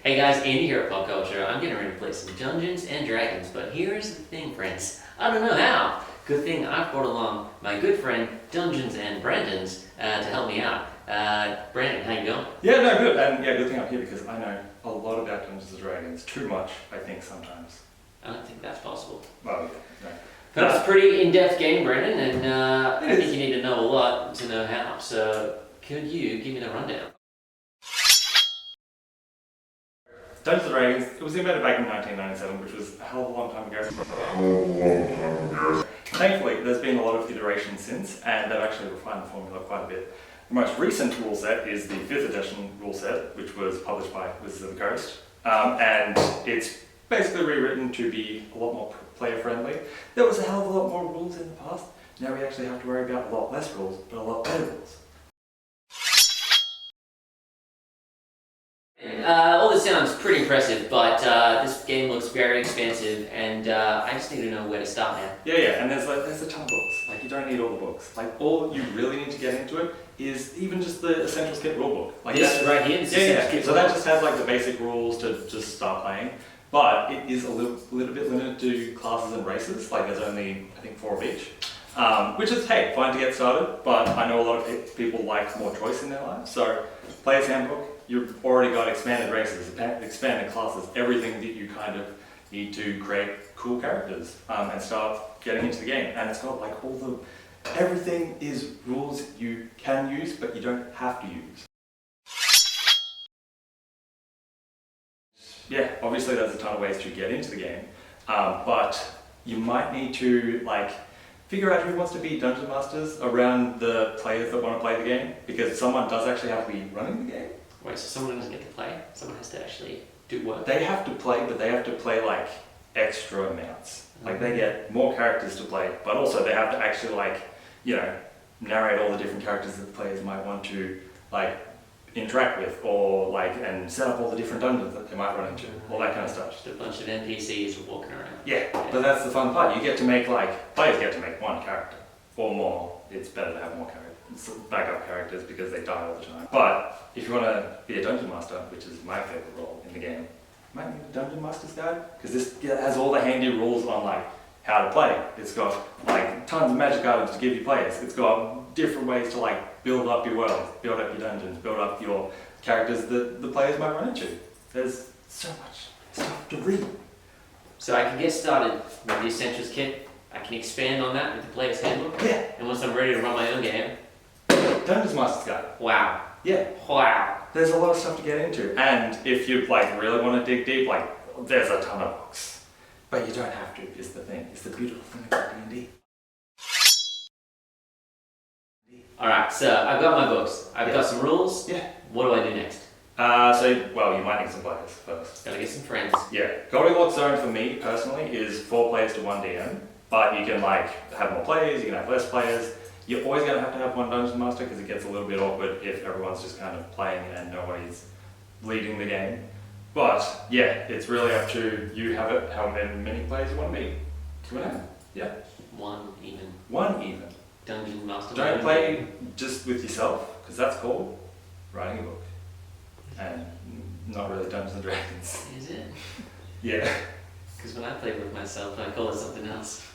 Hey guys, Andy here at Pop Culture. I'm getting ready to play some Dungeons and Dragons, but here's the thing, friends. I don't know how. Good thing I've brought along my good friend Dungeons and Brandon's to help me out. Brandon, how you going? Yeah, no, good. And yeah, good thing I'm here because I know a lot about Dungeons and Dragons. Too much, I think, sometimes. I don't think that's possible. Well, yeah, no. But it's a pretty in-depth game, Brandon, and I think you need to know a lot to know how. So, could you give me the rundown? Dungeons and Dragons, it was invented back in 1997, which was a hell of a long time ago. Thankfully, there's been a lot of iterations since, and they've actually refined the formula quite a bit. The most recent rule set is the 5th edition rule set, which was published by Wizards of the Coast, and it's basically rewritten to be a lot more player-friendly. There was a hell of a lot more rules in the past. Now we actually have to worry about a lot less rules, but a lot better rules. All this sounds pretty impressive, but this game looks very expansive, and I just need to know where to start now. Yeah, and there's a ton of books. Like, you don't need all the books. Like, all you really need to get into it is even just the Essentials Kit rulebook. Like This right here? This Essentials Kit So that just has like the basic rules to just start playing, but it is a little bit limited to classes and races. Like, there's only, I think, 4 of each. Which is, hey, fine to get started, but I know a lot of people like more choice in their lives. So, Player's Handbook, you've already got expanded races, expanded classes, everything that you kind of need to create cool characters and start getting into the game. And it's got like everything is rules you can use, but you don't have to use. Yeah, obviously there's a ton of ways to get into the game, but you might need to like figure out who wants to be dungeon masters around the players that want to play the game, because someone does actually have to be running the game. Wait, so someone doesn't get to play? Someone has to actually do work? They have to play, but they have to play like extra amounts. Like, they get more characters to play, but also they have to actually like, you know, narrate all the different characters that the players might want to like interact with, or like, and set up all the different dungeons that they might run into, all that kind of stuff. Just a bunch of NPCs walking around. Yeah, but that's the fun part. You get to make like, players get to make one character or more. It's better to have more characters, backup characters, because they die all the time. But if you want to be a dungeon master, which is my favorite role in the game, you might need a dungeon master's guide, because this has all the handy rules on like how to play. It's got like tons of magic items to give you players. It's got different ways to like build up your world, build up your dungeons, build up your characters that the players might run into. There's so much stuff to read. So I can get started with the Essentials Kit. I can expand on that with the Player's Handbook. Yeah. And once I'm ready to run my own game. Dungeons Master's Guide. Wow. Yeah. Wow. There's a lot of stuff to get into. And if you like really want to dig deep, like, there's a ton of books. But you don't have to, is the thing. It's the beautiful thing about D&D. Alright, so I've got my books. I've got some rules. Yeah. What do I do next? Well, you might need some players first. Gotta get some friends. Yeah. Goldilocks Zone for me, personally, is 4 players to 1 DM. But you can like have more players, you can have less players. You're always going to have one dungeon master, because it gets a little bit awkward if everyone's just kind of playing and nobody's leading the game. But yeah, it's really up to you, have it how many players you want to be. 2 and 1. Yeah. 1 even. 1 even. Dungeon Master. Don't play just with yourself, because that's called writing a book. And not really Dungeons and Dragons. Is it? Yeah. Because when I play with myself, I call it something else.